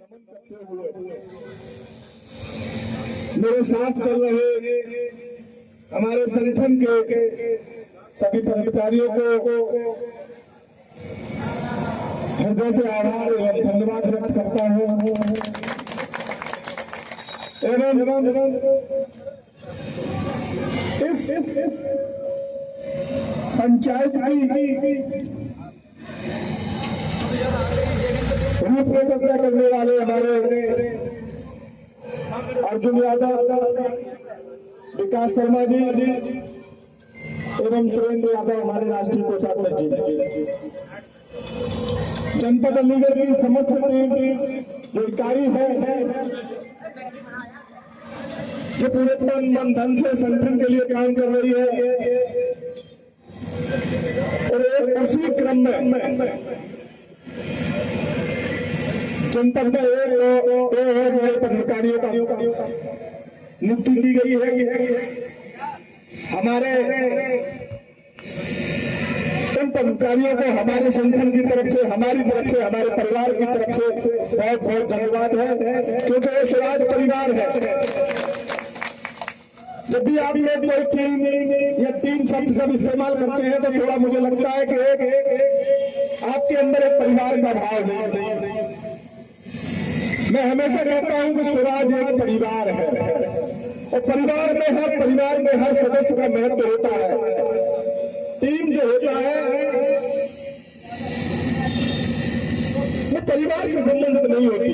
नमन करते हुए मेरे साथ चल रहे हमारे संगठन के सभी पदाधिकारियों को हृदय से आभार एवं धन्यवाद व्यक्त करता हूँ एवं इस पंचायत की रूपरेखा करने वाले हमारे अर्जुन यादव, विकास शर्मा जी एवं सुरेंद्र यादव हमारे राष्ट्रीय कोषाध्यक्ष जी, जनपद अलीगढ़ की समस्त टीम जो इकाई है जो पूरे तन मन धन से संगठन के लिए काम कर रही है और उसी क्रम में जनपद में एक पदाधिकारियों का नियुक्ति दी गई है। हमारे उन पदाधिकारियों को हमारे संगठन की तरफ से, हमारी तरफ से, हमारे परिवार की तरफ से बहुत बहुत धन्यवाद है, क्योंकि ये स्वराज परिवार है। जब भी आप लोग कोई टीम या टीम शब्द जब इस्तेमाल करते हैं तो थोड़ा मुझे लगता है कि आपके अंदर एक परिवार का भाव नहीं। मैं हमेशा कहता हूं कि स्वराज एक परिवार है और परिवार में हर सदस्य का महत्व होता है। टीम जो होता है वो परिवार से संबंधित नहीं होती।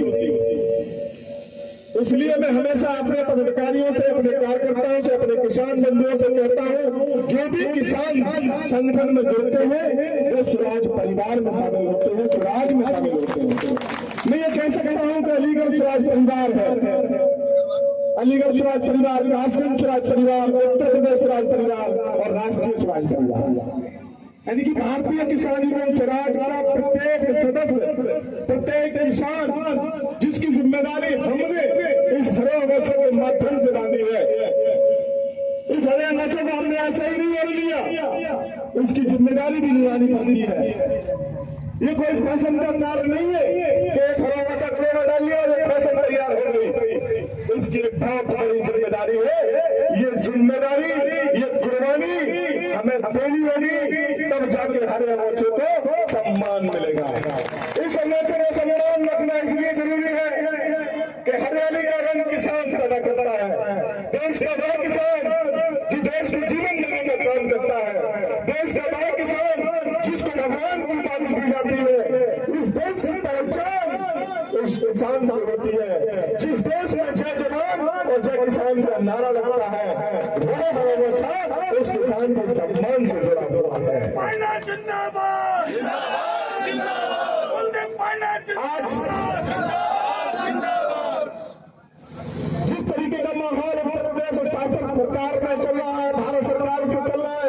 इसलिए मैं हमेशा अपने पदाधिकारियों से, अपने कार्यकर्ताओं से, अपने किसान बंधुओं से कहता हूं, जो भी किसान संगठन में जुड़ते हैं वो स्वराज परिवार में शामिल होते हैं, स्वराज में शामिल होते हैं। मैं ये कह सकता हूं कि अलीगढ़ स्वराज परिवार है, अलीगढ़ स्वराज परिवार, कासगंज स्वराज परिवार, उत्तर प्रदेश स्वराज परिवार और राष्ट्रीय स्वराज परिवार, यानी कि भारतीय किसान यूनियन स्वराज का प्रत्येक सदस्य, प्रत्येक किसान जिसकी जिम्मेदारी हमने इस हरे अगोचों के माध्यम से बांधी है। इस हरे अगोचों को हमने ऐसा ही नहीं ओढ़ लिया, इसकी जिम्मेदारी भी निभानी पड़ती है। ये कोई फैशन का कार्य नहीं है कि एक हरा अगोचा गले में डाल लिया और एक फैशन तैयार हो गई। इसकी एक बहुत बड़ी जिम्मेदारी है। ये जिम्मेदारी, ये कुर्बानी हमें देनी होगी, तब जाके हरे अगोचे को सम्मान मिलेगा। इस अगोचे में सम्मान रखना इसलिए जरूरी है कि हरियाली का रंग किसान पैदा करता है। देश का वह किसान जो देश को जीवन देने का काम करता है, देश का वह किसान जिसको भगवान की उपाधि दी जाती है। इस देश की पहचान उस किसान से होती है। जिस देश में जय जवान और जय किसान का नारा लगता है, वह हमेशा उस किसान के सम्मान से जुड़ा हुआ है। आज जिस तरीके का माहौल उत्तर प्रदेश शासन सरकार में चल रहा है, भारत सरकार से चल रहा है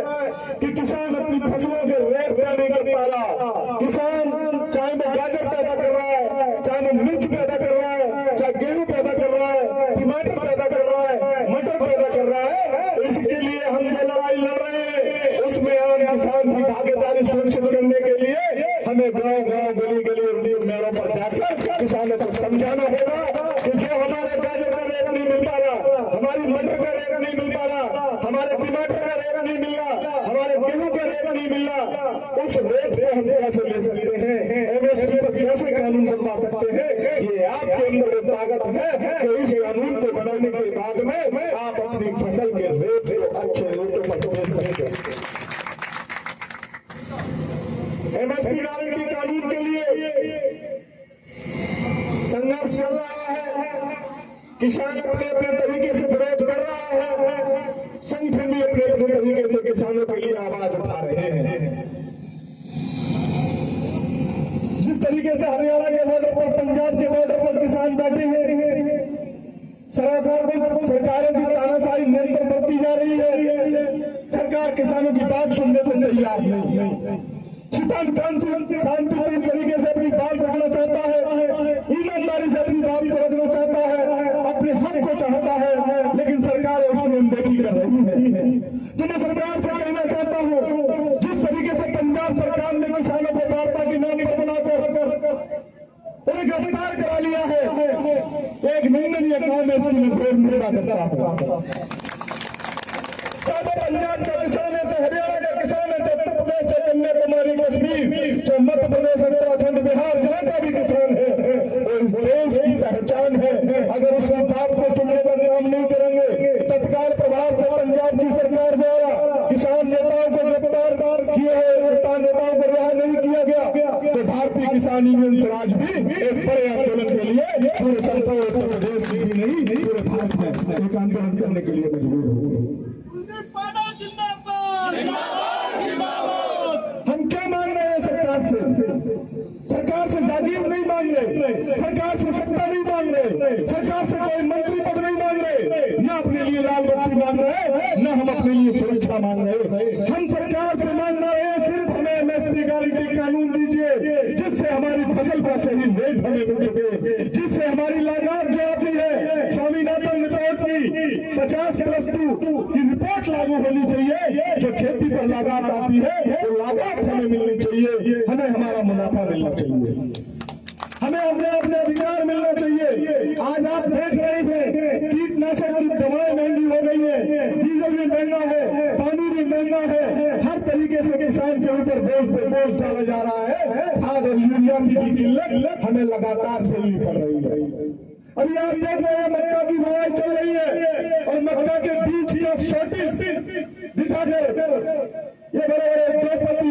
कि किसान अपनी फसलों के रेट तय नहीं कर पा रहा। किसान चाहे वो गाजर पैदा कर रहा है, चाहे वो मिर्च पैदा कर रहा है, चाहे गेहूं पैदा कर रहा है, टमाटर पैदा कर रहा है, मटर पैदा कर रहा है, इसके लिए हम जो लड़ाई लड़ रहे हैं उसमें आम किसान की भागीदारी सुनिश्चित करने के लिए हमें गाँव-गाँव, गली-गली मेलों पर जाकर किसानों को समझाना होगा कि जो हमारे गाजर का रेट नहीं मिल पा रहा, हमारी मटर का रेट नहीं मिल पा रहा, हमारे टमाटर का रेट नहीं मिल रहा, हमारे गेहूं का रेट नहीं मिल रहा, उस रेट को हम कैसे ले सकते हैं, एमएसपी पर कैसे कानून बनवा सकते हैं। ये आपके अंदर वो ताकत है कि इस कानून को बनाने के बाद में आप अपनी फसल के रेट को अच्छे रेटों पर बेच सकते हैं। एमएसपी गारंटी कानून के लिए संघर्ष चल रहा है। किसान अपने अपने तरीके से विरोध कर रहा है, संगठन भी अपने अपने तरीके से किसानों के लिए आवाज उठा रहे हैं। जिस तरीके से हरियाणा के बॉर्डर पर, पंजाब के बॉर्डर पर किसान बैठे हैं, सरकारों की तानाशाही निरंतर बढ़ती जा रही है। सरकार किसानों की बात सुनने को तैयार नहीं। शांतिपूर्ण तरीके से अपनी बात रखना चाहता है, ईमानदारी से अपनी बात को रखना चाहता है, अपने हक को चाहता है, लेकिन सरकार उसकी अनदेखी कर रही है। तो मैं सरकार से कहना चाहता हूँ, जिस तरीके से पंजाब सरकार ने किसानों को वार्ता के नाम पर बुलाकर उन्हें गिरफ्तार करा लिया है, गांव में इसकी मैं घोर निंदा करता हूँ। चाहे पंजाब का किसान है, चाहे हरियाणा का किसान है, चाहे उत्तर प्रदेश, चाहे कन्याकुमारी, कश्मीर, चाहे मध्य प्रदेश, उत्तराखंड, बिहार, जहां का भी किसान है, वो इस देश की पहचान है। अगर उस बात को सुनने का काम नहीं करेंगे, तत्काल प्रभाव से पंजाब की सरकार द्वारा किसान नेताओं को गिरफ्तार किए हुए किसान नेताओं को रिहा नहीं किया गया, तो भारतीय किसान यूनियन स्वराज भी एक बड़े आंदोलन के लिए पूरे संपूर्ण उत्तर प्रदेश ही नहीं पूरे भारत में एक आंदोलन करने के लिए मजबूर हो। हम क्या मांग रहे हैं सरकार से? सरकार से जागीर नहीं मांग रहे, सरकार से सत्ता नहीं मांग रहे, सरकार से कोई मंत्री पद नहीं मांग रहे, न अपने लिए लाल बत्ती मांग रहे, न हम अपने लिए सुरक्षा मांग रहे। हम सरकार से मांग रहे हैं सिर्फ हमें एमएसपी गारंटी कानून दीजिए, जिससे हमारी फसल का सही रेट हमें मिल सके, जिससे हमारी लागत जो आती है स्वामीनाथन रिपोर्ट की 50+2 की रिपोर्ट लागू होनी चाहिए। जो खेती पर लागत आती है वो लागत हमें मिलनी चाहिए, हमें हमारा मुनाफा मिलना चाहिए, हमें अपने अधिकार मिलना चाहिए। आज आप देख रहे थे कीटनाशक की दवाएं महंगी हो गई है, डीजल भी महंगा है, पानी भी महंगा है, हर तरीके से किसान के ऊपर बोझ डाला जा रहा है। खाद और यूरिया की किल्लत हमें लगातार झेलनी पड़ रही है। अभी आप देख रहे हैं मक्का की बुआई चल रही है और मक्का के बीज का शॉर्टेज दिखा दे। ये बड़े बड़े उद्योगपति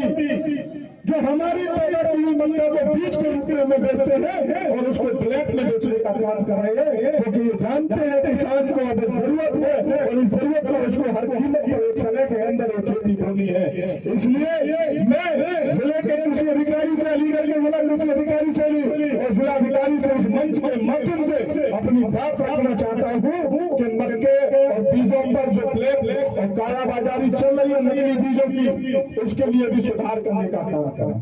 जो हमारी पैदा की हुई मक्का को बीज के रूप में बेचते हैं और उसको ब्लैक में बेचने का काम कर रहे हैं, क्योंकि ये जानते हैं किसान को अब जरूरत है और इस जरूरत पर उसको हर कीमत पर एक समय के अंदर वो खेती होनी है। इसलिए मैं जिले के कृषि अधिकारी से, अलीगढ़ के जिला कृषि अधिकारी से भी और जिला अधिकारी से इस मंच के माध्यम से अपनी बात रखना चाहता हूँ कि मक्के और बीजों पर जो ब्लैक और कालाबाजारी चल रही है नकली बीजों की, उसके लिए भी सुधार करने का काम करें।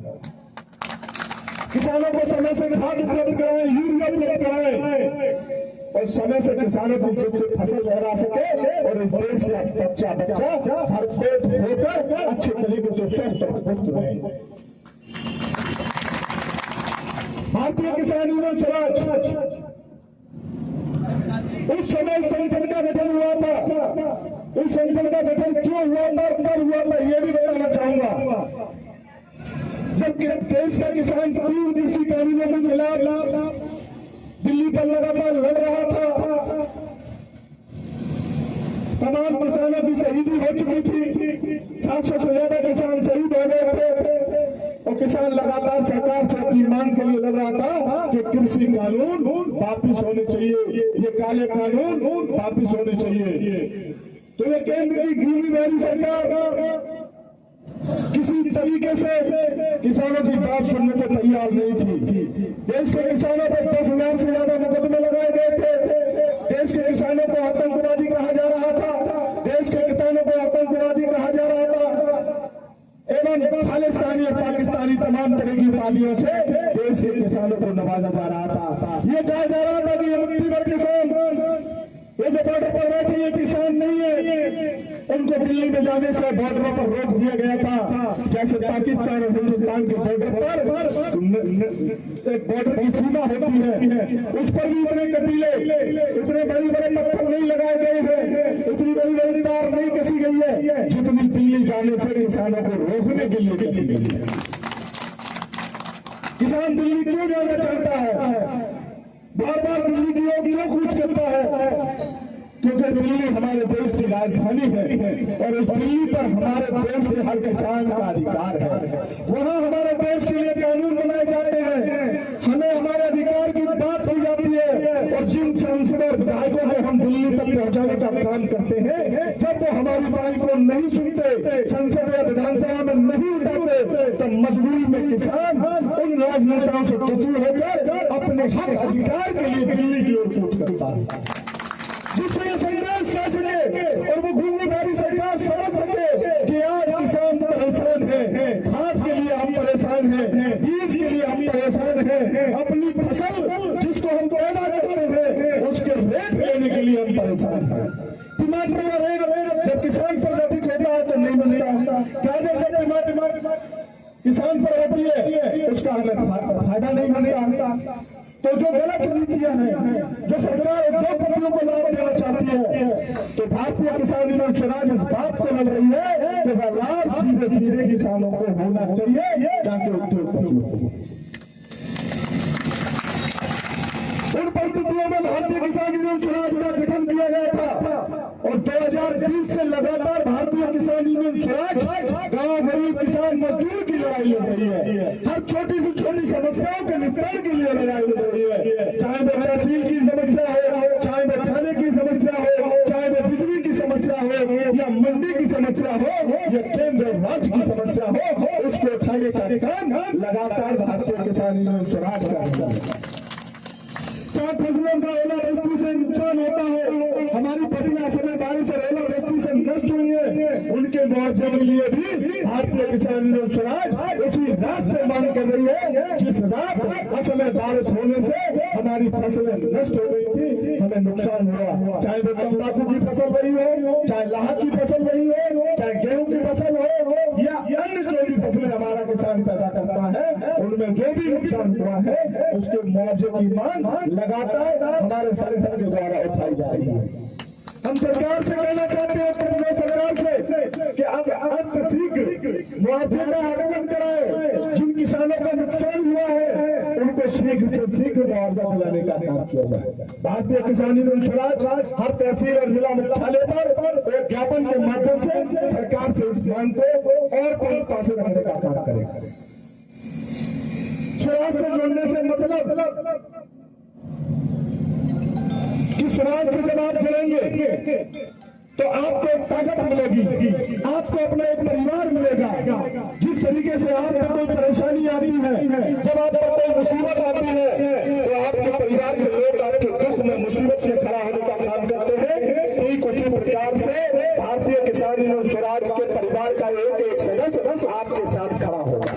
किसानों को समय से खाद उपलब्ध कराएं, यूरिया उपलब्ध कराएं और समय से किसानों को जिससे फसल लहरा सके और इस देश का बच्चा हर पेट होकर अच्छे तरीके से स्वस्थ रहे। भारतीय किसान यूनियन स्वराज उस समय संगठन का गठन हुआ था, उस संगठन का गठन क्यों हुआ था, कब हुआ था, ये भी बताना चाहूंगा। जब देश का किसान पूर्ण कृषि कानूनों के खिलाफ दिल्ली पर लगातार लड़ रहा था, तमाम किसानों की शहीदी हो चुकी थी, 700 से ज्यादा किसान शहीद हो गए थे और किसान लगातार सरकार से अपनी मांग के लिए लड़ रहा था कि कृषि कानून वापिस होने चाहिए, ये काले कानून वापिस होने चाहिए। तो ये केंद्र की गृहणी वाली सरकार किसी तरीके से किसानों की बात सुनने को तैयार नहीं थी। देश के किसानों पर 10,000 से ज्यादा मुकदमे लगाए गए थे, देश के किसानों को आतंकवादी कहा जा रहा था, देश के किसानों को आतंकवादी कहा जा रहा था एवं खालिस्तानी और पाकिस्तानी तमाम तरह की उपाधियों से देश के किसानों को नवाजा जा रहा था। ये कहा जा रहा था कि ये मुट्ठी भर किसान, ये जो बॉर्डर पर बैठे ये किसान नहीं है, उनको दिल्ली में जाने से बॉर्डरों पर रोक दिया गया था। जैसे पाकिस्तान और हिंदुस्तान के बॉर्डर पर एक बॉर्डर की सीमा होती है, उस पर भी इतने कटीले, इतने बड़े बड़े पत्थर नहीं लगाए गए हैं, इतनी बड़ी बड़ी तार नहीं कसी गई है जितनी दिल्ली जाने से किसानों को रोकने के लिए कसी गई है। किसान दिल्ली क्यों जाना चाहता है, बार बार दिल्ली की ओर क्यों कूच करता है? क्योंकि दिल्ली हमारे देश की राजधानी है और उस दिल्ली पर हमारे देश के हर किसान का अधिकार है। वहाँ हमारे देश के लिए कानून बनाए जाते हैं, हमें हमारे अधिकार की बात की जाती है और जिन सांसद और विधायकों को हम दिल्ली तक पहुँचाने का काम करते हैं, जब वो हमारी बात को नहीं सुनते, संसद या विधानसभा में नहीं उठाते, तब मजबूरी में किसान उन राजनेताओं से दुखी होकर अपने हक अधिकार के लिए दिल्ली की ओर कूच करता है, जिससे संदेश जा सके और वो घूमने वाली सरकार समझ सके कि आज किसान परेशान है, खाद के लिए हम परेशान हैं, बीज के लिए हम परेशान हैं, अपनी फसल जिसको हम पैदा करते थे उसके रेट लेने के लिए हम परेशान हैं। टमाटर का रेट जब किसान पर अधिक होता है तो नहीं मिलता, गाजर जब टमाटर किसान पर होती है उसका हमें फायदा नहीं मिलता। तो जो गलत नीतियां हैं, जो सरकार उद्योगपतियों को उन परिस्थितियों में भारतीय किसान यूनियन स्वराज का गठन किया गया था और 2020 से लगातार भारतीय किसान यूनियन स्वराज गांव गरीब किसान मजदूर की लड़ाई लड़ रही है। हर छोटी से छोटी समस्याओं के निस्तार के लिए लड़ाई लड़ रही है, चाहे वो तहसील की समस्या हो, चाहे वो थाने की समस्या हो, चाहे वो बिजली की समस्या हो, या मंडी की समस्या हो, या केंद्र राज्य की समस्या हो, उसको उठाने का काम लगातार भारतीय किसान यूनियन स्वराज कर रही है। चाहे फसलों का ओलावृष्टि से नुकसान होता है, हमारी फसलें समय बारिश और ओलावृष्टि से नष्ट हुई है, उनके मुआवजे के लिए भी भारतीय किसान यूनियन स्वराज उसी रात से मांग कर रही है जिस रात असमय बारिश होने से हमारी फसलें नष्ट हो गई थी, हमें नुकसान हुआ। चाहे वो तंबाकू की फसल रही हो, चाहे लाह की फसल रही हो, चाहे गेहूं की फसल हो, या अन्य जो भी फसलें हमारा किसान पैदा करता है, उनमें जो भी नुकसान हुआ है उसके मुआवजे की मांग लगातार हमारे संगठन के द्वारा उठाई जा रही है। हम सरकार से कहना चाहते हैं, प्रदेश सरकार से, कि अब अतिशीघ्र मुआवजे का आवेदन कराए। जिन किसानों का नुकसान हुआ है उनको शीघ्र से शीघ्र मुआवजा दिलाने का काम किया जाए। भारतीय किसान यूनियन स्वराज हर तहसील और जिला मुख्यालय पर एक ज्ञापन के माध्यम से सरकार से इस मांग को और प्रमुखता से रखने का काम करेगा। स्वराज से जुड़ने से मतलब कि स्वराज से जब आप जुड़ेंगे तो आपको एक ताकत मिलेगी, आपको अपना एक परिवार मिलेगा। जिस तरीके से आपको कोई परेशानी आती है, जब आप पर कोई मुसीबत आती है, तो आपके परिवार के लोग आपके दुख में मुसीबत में खड़ा होने का काम करते हैं। ठीक उसी प्रकार से भारतीय किसान यूनियन स्वराज के परिवार का एक सदस्य आपके साथ खड़ा होगा।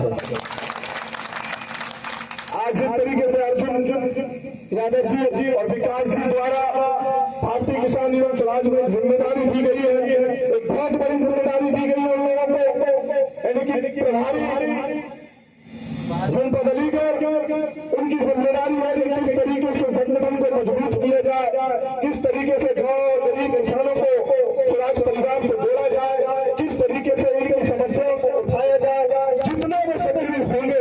आज जिस तरीके से अर्जुन यादव जी और विकास जी द्वारा भारतीय किसान यूनियन स्वराज में जिम्मेदारी दी गई है, एक बहुत बड़ी जिम्मेदारी दी गई है उन लोगों को, यानी कि प्रभारी जनपद अलीगढ़, उनकी जिम्मेदारी है कि किस तरीके से संगठन को मजबूत किया जाए, किस तरीके से गांव गरीब किसानों को स्वराज परिवार से जोड़ा जाए, किस तरीके से उनकी समस्याओं को उठाया जाए। जितना वो सक्रिय होंगे,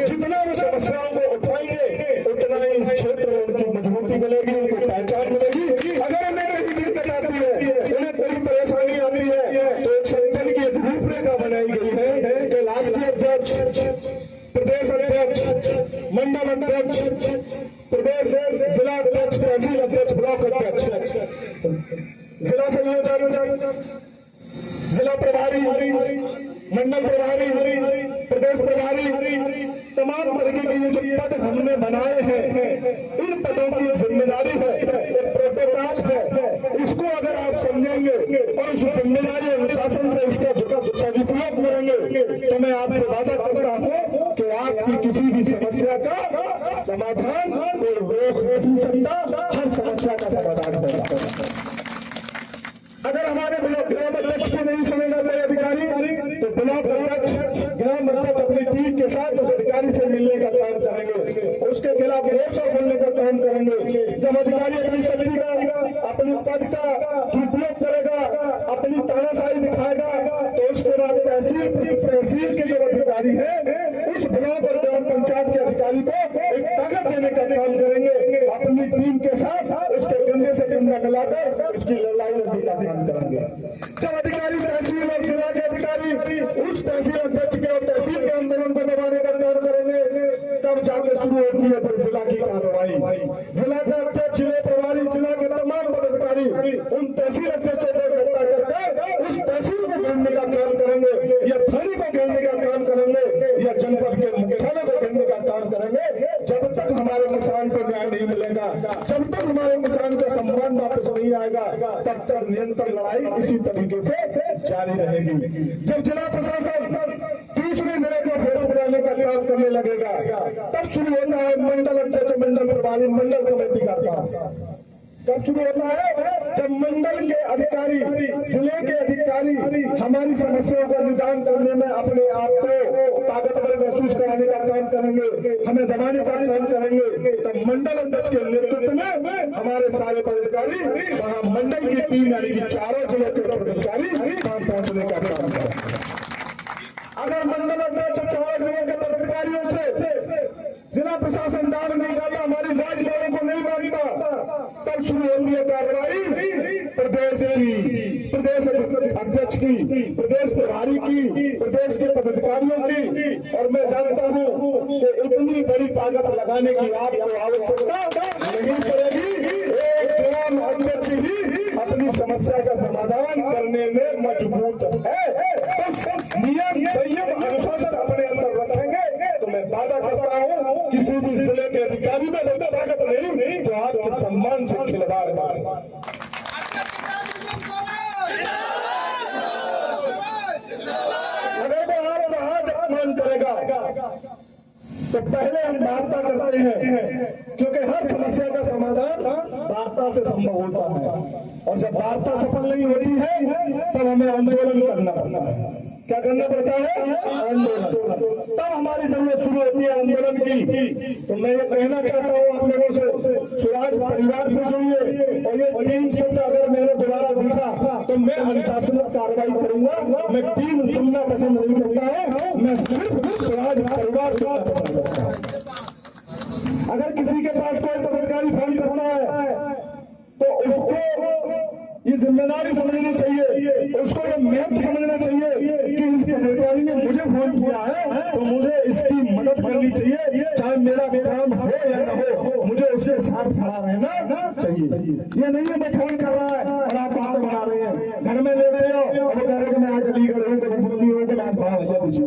जितना वो समस्याओं को उठाएंगे, उतना ही इस क्षेत्र में उनकी मजबूती मिलेगी, उनकी पहचान मिलेगी। अगर उन्हें कहीं दिक्कत आती है, उन्हें कोई परेशानी आती है, तो एक संगठन की एक रूपरेखा बनाई गई है कि राष्ट्रीय अध्यक्ष, प्रदेश अध्यक्ष, मंडल अध्यक्ष, प्रदेश जिला अध्यक्ष, तहसील अध्यक्ष, ब्लॉक अध्यक्ष, जिला संयोजक, जिला प्रभारी, मंडल प्रभारी, प्रदेश प्रभारी, तमाम तरीके के ये जो पद हमने बनाए हैं, इन पदों की जिम्मेदारी है, एक प्रोटोकॉल है। इसको अगर आप समझेंगे और उस जिम्मेदारी अनुशासन से इसका सदुपयोग करेंगे, तो मैं आपसे वादा करता हूँ कि आपकी किसी भी समस्या का समाधान कोई रोक नहीं सकता, हर समस्या का समाधान होगा। अगर हमारे ग्राम अध्यक्ष को नहीं सुनेगा कोई अधिकारी, तो ब्लॉक अध्यक्ष, ग्राम अध्यक्ष अपनी टीम के साथ उस अधिकारी से मिलने का काम करेंगे, उसके खिलाफ मोर्चा खोलने का काम करेंगे। जब अधिकारी अपनी शक्ति का, अपनी पद का दुरुपयोग करेगा, अपनी तानाशाही दिखाएगा, तो उसके बाद तहसील के जो अधिकारी है, उस ब्लॉक और ग्राम पंचायत के अधिकारी को एक ताकत देने का काम करेंगे। अपनी टीम के साथ उसके कंधे से कंधा मिलाकर उसकी लड़ाई लड़ने का काम करेंगे। जब अधिकारी तहसील और जिला के अधिकारी उस तहसील अध्यक्ष के और तहसील के आंदोलन को दबाने का काम करेंगे, तब जाके शुरू होती है फिर जिला की कार्रवाई। जिला के अध्यक्ष, जिले प्रभारी, जिला के तमाम पदाधिकारी उन तहसील अध्यक्षों को इकट्ठा करके उस तहसील को घेरने का काम करेंगे, या थाने को घेरने का काम करेंगे, या जनपद के मुख्यालय को घेरने का काम करेंगे। जब तक हमारे किसान को न्याय नहीं मिलेगा, जब तक हमारे किसान का सम्मान वापस नहीं आएगा, तब तक निरंतर लड़ाई इसी तरीके से जारी रहेगी। जब जिला प्रशासन दूसरे जिले को फेस बनाने का काम करने लगेगा, तब शुरू होता है मंडल अध्यक्ष, मंडल प्रभारी, मंडल कमेटी का काम। कब शुरू होता है? जब मंडल के अधिकारी, जिले के अधिकारी हमारी समस्याओं का निदान करने में अपने आप को ताकतवर महसूस कराने का काम करेंगे, हमें दबाने का काम करेंगे, तब मंडल अध्यक्ष के नेतृत्व में हमारे सारे पदाधिकारी वहां मंडल की टीम, यानी कि चारों जिलों के पदाधिकारी वहां पहुंचने का काम करेंगे। अगर मंडल अध्यक्ष चारों जिलों के पदाधिकारियों से जिला प्रशासन दान नहीं करता, हमारी जायज मांगों को नहीं मानता, शुरू होती है कार्रवाई प्रदेश की, प्रदेश अध्यक्ष की, प्रदेश प्रभारी की, प्रदेश के पदाधिकारियों की। और मैं जानता हूं कि इतनी बड़ी ताकत लगाने की आपको आवश्यकता नहीं पड़ेगी। एक ग्राम अध्यक्ष ही अपनी समस्या का समाधान करने में मजबूत है। बस नियम, संयम, अनुशासन अपने अंदर रखेंगे तो मैं वादा करता हूं किसी भी जिले के अधिकारी में ताकत नहीं जो आपके सम्मान से खिलवाड़ मारे। अगर वो आप आज अपमान करेगा तो पहले हम वार्ता करते हैं, क्योंकि हर समस्या का समाधान वार्ता से संभव होता है। और जब वार्ता सफल नहीं होती है तब हमें आंदोलन करना पड़ता है। क्या करना पड़ता है? आंदोलन। तब हमारी जरूरत शुरू होती है आंदोलन की। तो मैं ये कहना चाहता हूँ आप लोगों से, स्वराज परिवार से जुड़िए। और ये 3 शब्द अगर मैंने दोबारा दिखा तो मैं अनुशासनात्मक कार्रवाई करूंगा। मैं टीम सुनना पसंद नहीं करता हूँ, मैं सिर्फ स्वराज परिवार सुनना पसंद करता हूँ। अगर किसी के पास कोई पदाधिकारी फोन करता है तो उसको ये जिम्मेदारी समझनी चाहिए, उसको ये महत्व समझना चाहिए कि इस पदाधिकारी ने मुझे फोन किया है तो मुझे इसकी मदद करनी चाहिए, चाहे मेरा काम हो या न हो, मुझे उसके साथ खड़ा रहना चाहिए। ये नहीं है मैं फोन कर रहा है और आप बातें बना रहे हैं, घर में लेते हो और कह रहे मैं आज अलीगढ़ हूँ, दिल्ली हूँ, तो आप बाहर हो बिजी।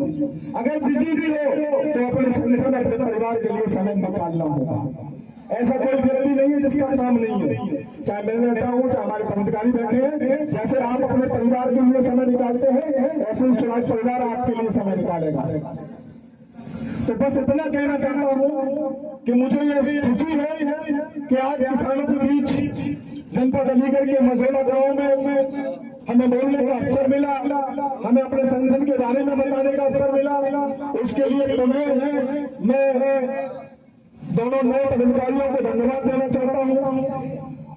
अगर बिजी भी हो तो अपने संगठन, अपने परिवार के लिए समय निकालना होगा। ऐसा कोई व्यक्ति नहीं है जिसका काम नहीं है, चाहे मैं बैठा हूँ, चाहे हमारे पदाधिकारी बैठे हैं। जैसे आप अपने परिवार के लिए समय निकालते हैं, ऐसे ही स्वराज परिवार आपके लिए समय निकालेगा। तो बस इतना कहना चाहता हूँ कि मुझे ये खुशी है कि आज किसानों के बीच जनपद अलीगढ़ के मझौला गांव में हमें बोलने का अवसर मिला, हमें अपने संगठन के बारे में बताने का अवसर मिला। उसके लिए मैं दोनों नए पदाधिकारियों को धन्यवाद देना चाहता हूं।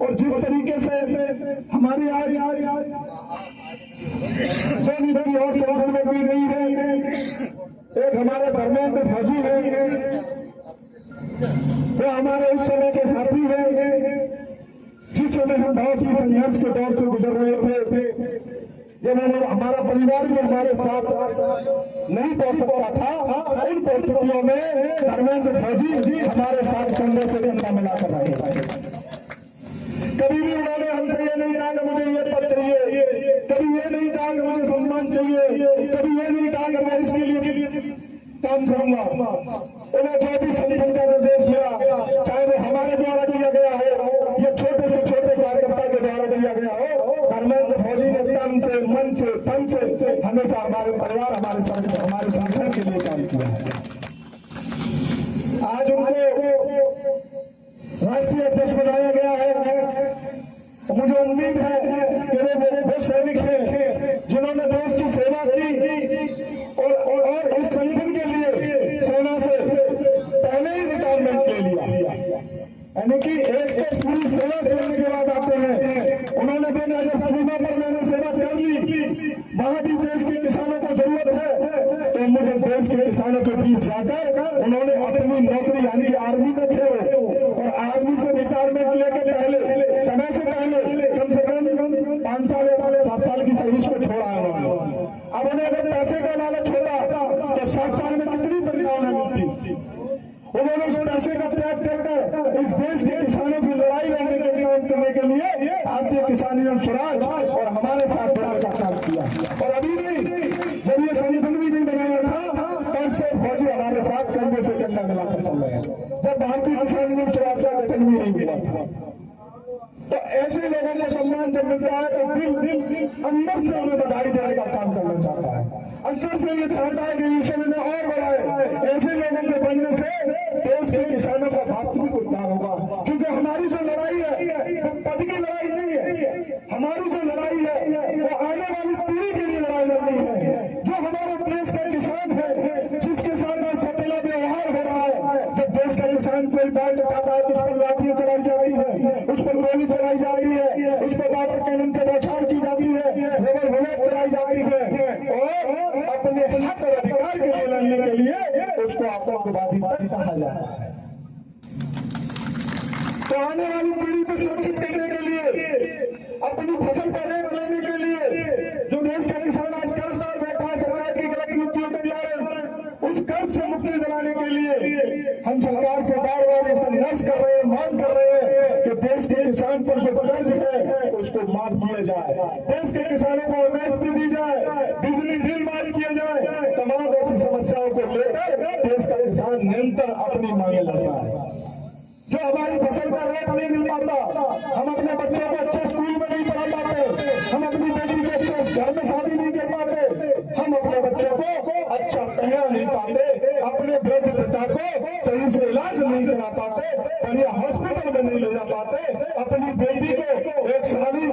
और जिस तरीके से हमारी आज नीति और संगठन में दी गई है, एक हमारे धर्मेंद्र फौजी है, वो हमारे उस समय के साथी है जिस समय हम बहुत ही संघर्ष के दौर से गुजर रहे थे, जब हमारा परिवार भी हमारे साथ नहीं पहुंच सकता था। इन परिस्थितियों में धर्मेंद्र फौजी हमारे साथ कंधे से कंधा मिलाकर रहे। कभी भी उन्होंने हमसे ये नहीं कहा कि मुझे ये पद चाहिए, कभी ये नहीं कहा कि मुझे सम्मान चाहिए, कभी ये नहीं कहा कि मैं इसके लिए काम करूंगा। उन्हें जो भी संगठन का निर्देश मिला, चाहे वो हमारे द्वारा दिया गया हो या छोटे से छोटे कार्यकर्ता के द्वारा दिया गया हो, धर्मेंद्र फौजी ने तन से, मन से, तन से हमेशा हमारे परिवार, हमारे संगठन के लिए काम किया है। आज उनको राष्ट्रीय अध्यक्ष बनाया गया है। मुझे उम्मीद है कि वो सैनिक हैं जिन्होंने देश की सेवा की और इस संगठन के लिए सेना से पहले ही रिटायरमेंट ले लिया। यानी कि एक तो पूरी सेवा करने के बाद आते हैं, उन्होंने देखा जब सीमा पर मैंने सेवा कर ली, वहां भी देश के किसानों को जरूरत है, तो मुझे देश के किसानों के बीच जाकर उन्होंने अपनी नौकरी, यानी कि आर्मी में थे और आर्मी से रिटायरमेंट लेके पहले, समय से पहले कम से कम 5 साल या 7 साल की सर्विस को छोड़ा है उन्होंने। अब उन्हें अगर पैसे का लालच छोड़ा तो 7 साल में कितनी तनख्वाह उन्हें मिलती। उन्होंने उस पैसे का त्याग कर इस देश के किसानों की लड़ाई लड़ने के काम करने के लिए भारतीय किसान यूनियन स्वराज और हमारे साथ का काम किया। और अभी भी जब ये संगठन भी नहीं बनाया था तब से फौजी हमारे साथ कंधे से कंधा मिलाकर चल रहे हैं, जब भारतीय किसान यूनियन स्वराज का गठन भी नहीं हुआ था। तो ऐसे लोगों को सम्मान जब मिलता है तो दिल अंदर से उन्हें बधाई देने का काम करना चाहता है, अंदर से ये चाहता है कि ईश्वर ने और बढ़ाए। ऐसे लोगों के बनने से देश के किसानों का वास्तविक उद्धार होगा। क्योंकि हमारी जो लड़ाई है वो पद की लड़ाई नहीं है, हमारी जो लड़ाई है वो आने वाली पीढ़ी के लिए लड़ाई लड़नी है। जो हमारे देश का किसान है, जिसके साथ सौतेला व्यवहार हो रहा है, जब देश का किसान कोई बात उठाता है तो उस पर लाठियां चलाई जाती है, उस पर गोली चलाई जाती है, उस पर वाटर कैनन से बौछार की जाती है, रबर बुलेट चलाई जाती है और अपने हक और अधिकार के लिए लड़ने के लिए उसको आतंकवादी कहा जाता है। तो आने वाली पीढ़ी को सुरक्षित करने के लिए, अपनी फसल का रेट लेने के लिए जो देश का किसान आज कर्जदार बैठा है सरकार की गलत नीतियों के कारण, उस कर्ज से मुक्ति दिलाने के लिए हम सरकार से बार बार संघर्ष कर रहे हैं, मांग कर रहे हैं कि देश के किसान पर जो कर्ज है उसको माफ किया जाए, देश के किसानों को एमएसपी दी जाए, बिजली बिल माफ किया जाए। तमाम ऐसी समस्याओं को लेकर देश का किसान निरंतर अपनी मांगे लड़ रहा है। जो हमारी फसल का रेट नहीं मिल पाता, हम अपने बच्चों को अच्छे स्कूल में नहीं पढ़ा पाते, हम अपनी बेटी को अच्छे घर में शादी नहीं कर पाते, हम अपने बच्चों को अच्छा पहना नहीं पाते, अपने वृद्ध पिता को सही से इलाज नहीं करा पाते, बढ़िया हॉस्पिटल में नहीं ले जा पाते, अपनी बेटी को एक शादी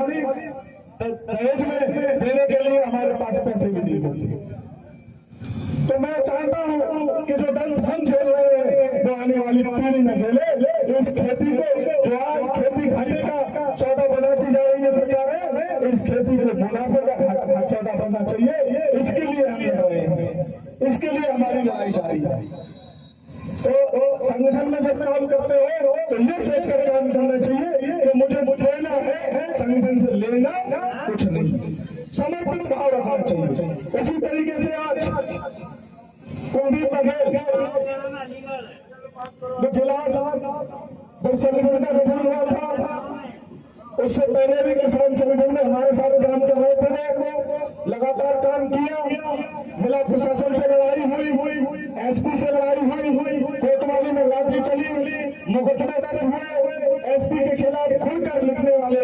दहेज में देने के लिए हमारे पास पैसे भी नहीं होते। तो मैं चाहता हूं कि जो दंश हम झेल रहे हैं वो आने वाली पीढ़ी न झेले। इस खेती को जो आज खेती घाटे का सौदा बनाती जा रही है सरकारें, इस खेती को मुनाफे का सौदा बनना चाहिए। इसके लिए हम लड़ रहे हैं, इसके लिए हमारी लड़ाई जारी है। तो संगठन में जब काम करते हो तो ये सोचकर काम करना चाहिए कि मुझे लेना है, संगठन से लेना कुछ नहीं, समर्पित भाव रखना चाहिए। इसी तरीके से आज कुलदीप बघेल जो जिला जब संगठन का गठन हुआ था, उससे पहले भी किसान संगठन में हमारे साथ काम कर रहे थे, लगातार काम किया। जिला प्रशासन से लड़ाई हुई, एसपी से लड़ाई हुई, कोतवाली में लाठी चली, मुकदमे दर्ज हुए, एसपी के खिलाफ खुलकर लिखने वाले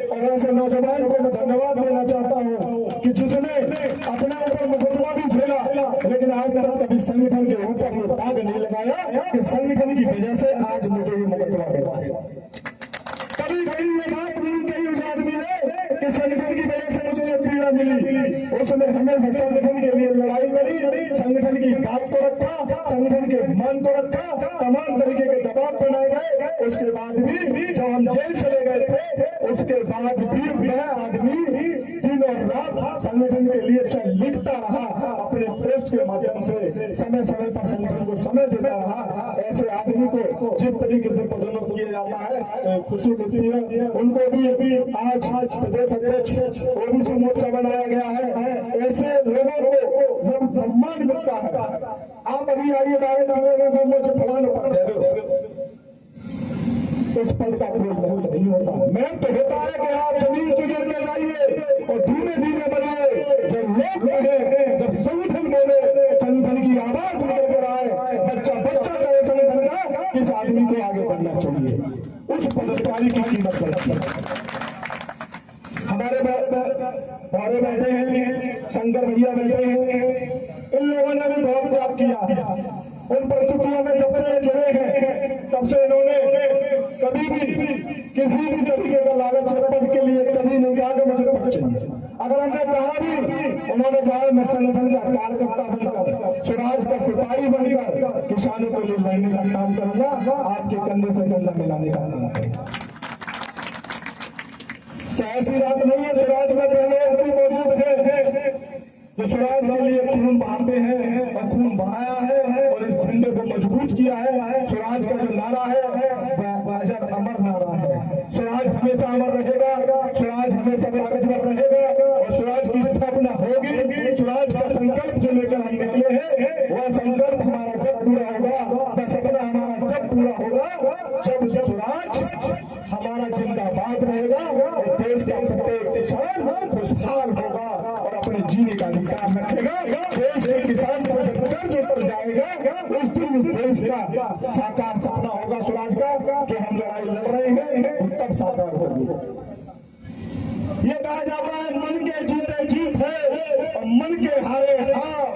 और ऐसे नौजवान को मैं धन्यवाद देना चाहता हूँ कि जिसने अपने ऊपर मुकदमा भी झेला, लेकिन आज तक कभी संगठन के ऊपर ये दाग नहीं लगाया कि संगठन की वजह से आज मुझे ये मुकदमा मिला है। कभी कभी ये बात नहीं कही उस आदमी ने कि संगठन की वजह से मुझे ये पीड़ा मिली। उसने हमेशा संगठन के लिए लड़ाई लड़ी, संगठन की बात को रखा, संगठन के मान को रखा, तमाम तरीके के दबाव बनाए गए। उसके बाद भी जब हम जेल चले गए थे, उसके बाद भी वह आदमी दिन और रात संगठन के लिए लिखता रहा, अपने पोस्ट के माध्यम से समय समय पर संगठन को समय देता रहा। ऐसे आदमी को जिस तरीके से पदोन्नत किया जाता है खुशी मिलती है। उनको भी आज प्रदेश अध्यक्ष ओबीसी मोर्चा बनाया गया है। ऐसे लोगों को जब सम्मान मिलता है, आप अभी आइए मोर्चा फलाने पर दे दो, इस पद का कोई महत्व नहीं होता। महत्व तो होता है कि आप जमीन से जुड़ के जाइए और धीमे धीमे बढ़िए। जब लोग बढ़े, जब संगठन बोले, संगठन की आवाज निकल कर आए, बच्चा बच्चा कहे संगठन का, किस आदमी को आगे बढ़ना चाहिए, उस पदाधिकारी की कीमत बढ़ती है। हमारे बैठे हैं, शंकर भैया बैठे हैं, इन लोगों ने भी बहुत त्याग किया। उन परिस्थितियों में जब से जुड़े हैं तब से इन्होंने कभी भी किसी भी तरीके का लालच पद के लिए कभी नहीं कहा कि मुझे पद चाहिए। अगर हमने कहा भी, उन्होंने कहा मैं संगठन का कार्यकर्ता बनकर, स्वराज का सिपाही बनकर किसानों के लिए लड़ने का काम करूंगा, आपके कंधे से कंधा मिलाने का काम करूंगा। तो ऐसी बात नहीं है, स्वराज में पहले भी मौजूद है जो स्वराज के लिए खून बहाते हैं और खून बहाया है और इस झंडे को मजबूत किया है। स्वराज का जो नारा है वह अमर नारा है। स्वराज हमेशा अमर रहेगा, स्वराज हमेशा ताकतवर रहेगा और स्वराज की स्थापना होगी। स्वराज का संकल्प जो लेकर हम निकले हैं, वह संकल्प हमारा जब पूरा होगा, वह सपना हमारा जब पूरा होगा, जब स्वराज हमारा जिंदाबाद रहेगा और देश का प्रत्येक किसान खुशहाल होगा और अपने जीने का अधिकार रखेगा। देश के किसान को जब कर्ज उतर जाएगा, उस दिन इस देश का साकार सपना होगा स्वराज का, जो हम लड़ाई लड़ रहे हैं तब साकार होगी। ये कहा जाता है मन के जीते जीत है और मन के हारे हार,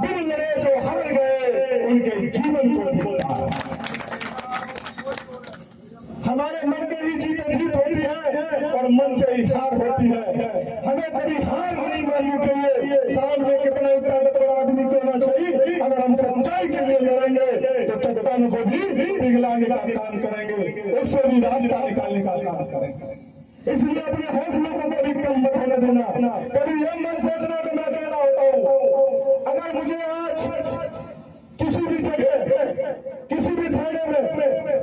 बिन लड़े जो हार गए उनके जीवन को जीता है। हमारे मन के ही जीते जीत होती है और मन से ही हार होती है। हमें कभी हार नहीं माननी चाहिए। सामने कितना ही ताकतवर आदमी होना चाहिए, अगर हम सच्चाई के लिए लड़ेंगे तो चट्टानों को भी पिघलाने का काम करेंगे, उससे भी रास्ता निकालने का काम करेंगे। इसलिए अपने हौसलों को कभी कम मत होने देना। कभी यह मत सोचना कि मैं अकेला होता हूँ। अगर मुझे आज किसी भी जगह, किसी भी थाने में,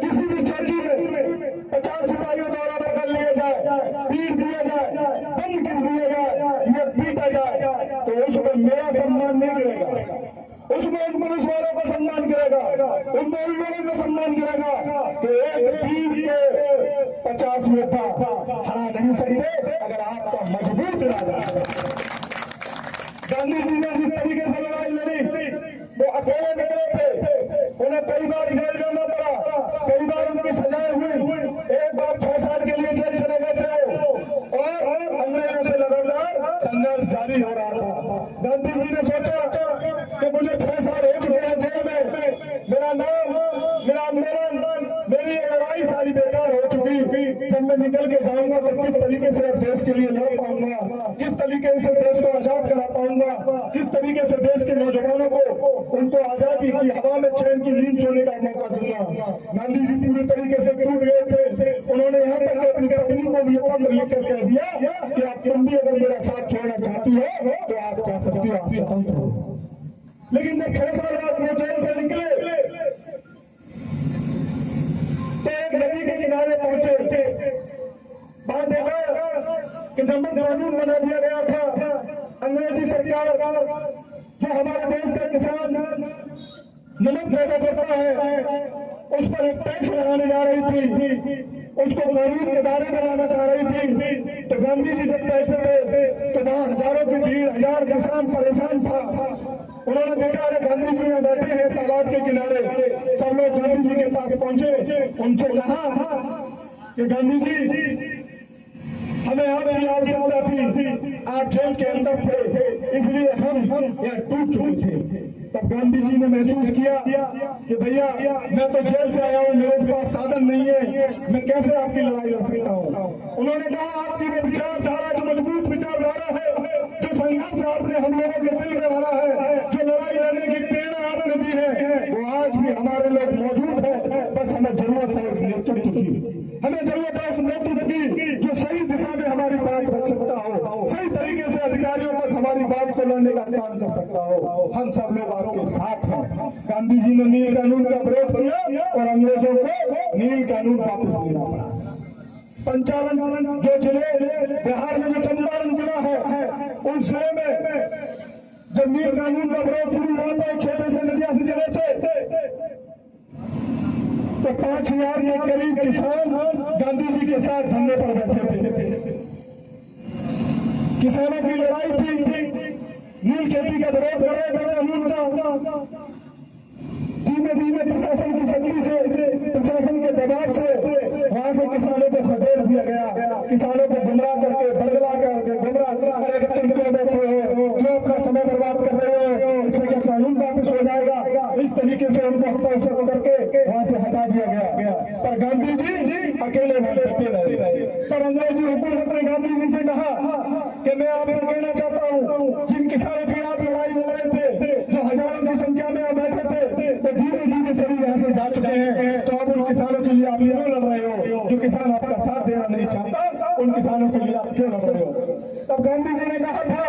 किसी भी चौकी में नहीं गिरेगा, उसमें उन पुलिस वालों का सम्मान गिरेगा, उन लोगों का सम्मान गिरेगा। तो एक वीर के 50 योद्धा हरा नहीं सकते अगर आपका मजबूत इरादा है। गांधी जी ने जिस तरीके से लड़ाई लड़ी, वो अकेले निकले थे, उन्हें कई बार जेल जाना पड़ा, कई बार उनकी सजाएं हुई, एक बार 6 साल के लिए जेल चले गए थे और अंग्रेजों से लगातार संघर्ष जारी हो रहा था। गांधी जी ने सोचा कि मुझे 6 साल हो चुके हैं जेल में, मेरा नाम, मेरा आंदोलन, मेरी लड़ाई सारी बेकार हो चुकी। जब मैं निकल के जाऊंगा तो किस तरीके से देश के लिए लड़ पाऊंगा, किस तरीके से देश को आजाद करा पाऊंगा, किस तरीके से देश के नौजवानों को उनको आजादी की हवा में चैन की नींद सोने का मौका दूंगा। गांधी जी पूरी तरीके से टूट गए थे। उन्होंने यहाँ तक अपनी पत्नी को भी पत्र लिखकर कह दिया कि आप तुम भी अगर मेरा साथ छोड़ना चाहती हो तो आप जा सकती हो, आप स्वतंत्र हो। लेकिन जब 6 साल बाद वो जेल से निकले तो एक नदी के किनारे पहुंचे, वहां देखा कि नमक कानून बना दिया गया था। अंग्रेजी सरकार जो हमारे देश का किसान नमक पैदा करता है उस पर एक टैक्स लगाने जा रही थी, उसको कानून के दायरे में लाना चाह रही थी। तो गांधी जी जब पहुंचे थे तो वहां हजारों की भीड़, 1000 किसान परेशान था। उन्होंने देखा अरे गांधी जी यहाँ बैठे हैं तालाब के किनारे। सब लोग गांधी जी के पास पहुंचे, उनसे कहा कि गांधी जी हमें आपकी आवश्यकता थी, आप जेल के अंदर थे इसलिए हम यहाँ टूट चुके थे। तब गांधी जी ने महसूस किया कि भैया मैं तो जेल से आया हूँ, मेरे पास साधन नहीं है, मैं कैसे आपकी लड़ाई लड़ सकता हूँ। उन्होंने कहा आपकी वो विचारधारा, जो मजबूत विचारधारा है, जो संघर्ष आपने हम लोगों के दिल में भरा है, जो लड़ाई लड़ने की प्रेरणा आपने दी है, वो आज भी हमारे लोग मौजूद है। बस हमें जरूरत है नेतृत्व की, हमें जरूरत है उस नेतृत्व की जो सही दिशा में हमारी बात रख सकता हो, सही तरीके से अधिकारियों तक हमारी बात को लाने का काम कर सकता हो। हम सब लोग आपके साथ हैं। गांधी जी ने नील कानून का विरोध किया और अंग्रेजों को नील कानून वापस लेना पड़ा। 55 जो जिले बिहार में, जो चंपारण जिला है, उस जिले में जब नील कानून का विरोध शुरू हुआ था छोटे से नदियासी जिले से, तो 5000 के करीब किसान गांधी जी के साथ धरने पर बैठे थे। किसानों की लड़ाई थी, नील खेती का विरोध कर रहे थे कानून का। धीमे धीमे प्रशासन की शक्ति से, प्रशासन के दबाव से वहां से किसानों को खदेड़ दिया गया, किसानों को गुमराह करके, बदला करके गुमराह, अरे तुम क्यों बैठे हो, क्यों अपना समय बर्बाद कर रहे हो, इससे क्या कानून वापस हो जाएगा। इस तरीके से उनको हताश करके वहां से हटा दिया गया। पर गांधी जी अकेले बैठे रहे। तब अंग्रेजी हुकूमत ने गांधी जी से कहा कि मैं आपसे कहना चाहता हूँ, जिन किसानों की आप लड़ाई लड़ रहे थे, जो हजारों की संख्या में बैठे थे, तो धीरे धीरे सभी यहाँ से जा चुके हैं। तो अब उन किसानों के लिए आप क्यों लड़ रहे हो, जो किसान आपका साथ देना नहीं चाहता, उन किसानों के लिए आप क्यों लड़ रहे हो। तब गांधी जी ने कहा था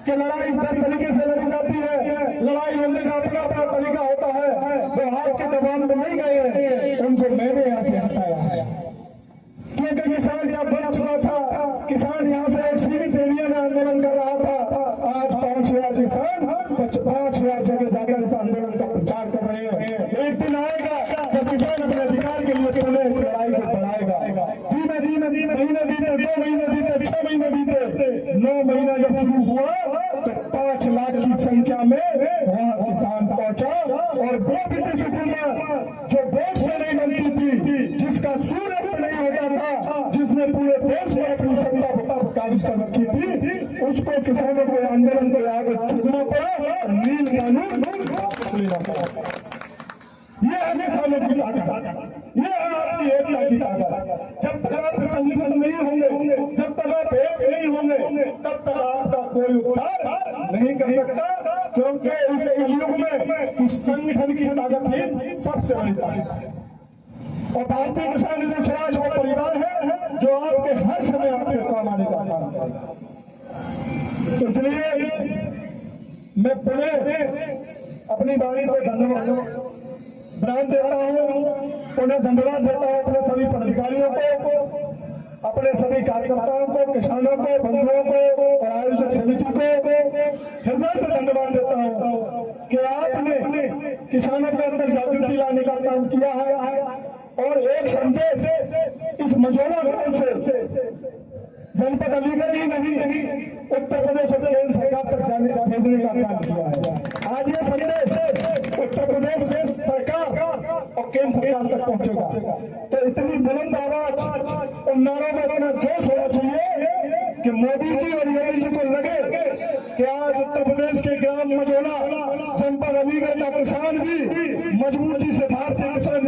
कि लड़ाई 10 तरीके से लड़ी जाती है, लड़ाई लड़ने का अपना अपना तरीका होता है। वो आपके दबाव में नहीं गए, उनको मैंने यहाँ से हटाया है, क्योंकि किसान यहाँ बन चुका था। किसान यहाँ से एक सीमित एरिया में आंदोलन कर रहा था। आज 5000 किसान 5000 जगह जाकर इस आंदोलन का प्रचार कर रहे हैं। एक दिन आएगा जब किसान अपने अधिकार के लिए पुनः इस लड़ाई को बढ़ाएगा। धीमे धीमे महीने बीते, 2 महीने बीते, 6 महीने बीते, 9 महीना जब शुरू हुआ तो 5 लाख की संख्या में वहाँ किसान पहुंचा। और वो ब्रिटिश हुकूमत जो वोट से नहीं बनती थी, जिसका सूर्यास्त नहीं होता था, जिसने पूरे देश में अपनी सत्ता काबिज कर रखी थी, उसको किसानों को आंदोलन को आगे झुकना पड़ा और नील कानून वापस लेना पड़ा। ये है किसानों की ताकत, ये है आपकी एकता की ताकत। जब तक आप संगठित नहीं होंगे, जब तक आप एक नहीं होंगे, तब तक आपका कोई उद्धार नहीं कर सकता, क्योंकि इस युग में संगठन की ताकत ही सबसे बड़ी ताकत है। और भारतीय किसान युवा स्वराज वो परिवार है जो आपके हर समय आपके काम आने का काम करेगा। इसलिए मैं पुनः अपनी वाणी को धन्यवाद देता हूँ, पुनः धन्यवाद देता हूँ अपने सभी पदाधिकारियों को, अपने सभी कार्यकर्ताओं को, किसानों को, बंधुओं को और आयोजक समिति को हृदय से धन्यवाद मझौला गांव से जनपद अलीगढ़ ही नहीं उत्तर प्रदेश और केंद्र सरकार तक भेजने का काम किया है। आज ये संदेश उत्तर प्रदेश सरकार और केंद्र सरकार तक पहुंचेगा। तो इतनी बुलंद आवाज उन नारों में इतना जोश होना चाहिए कि मोदी जी और योगी जी को लगे कि आज उत्तर प्रदेश के ग्राम मझौला जनपद अलीगढ़ का किसान भी मजबूती से भारतीय किसान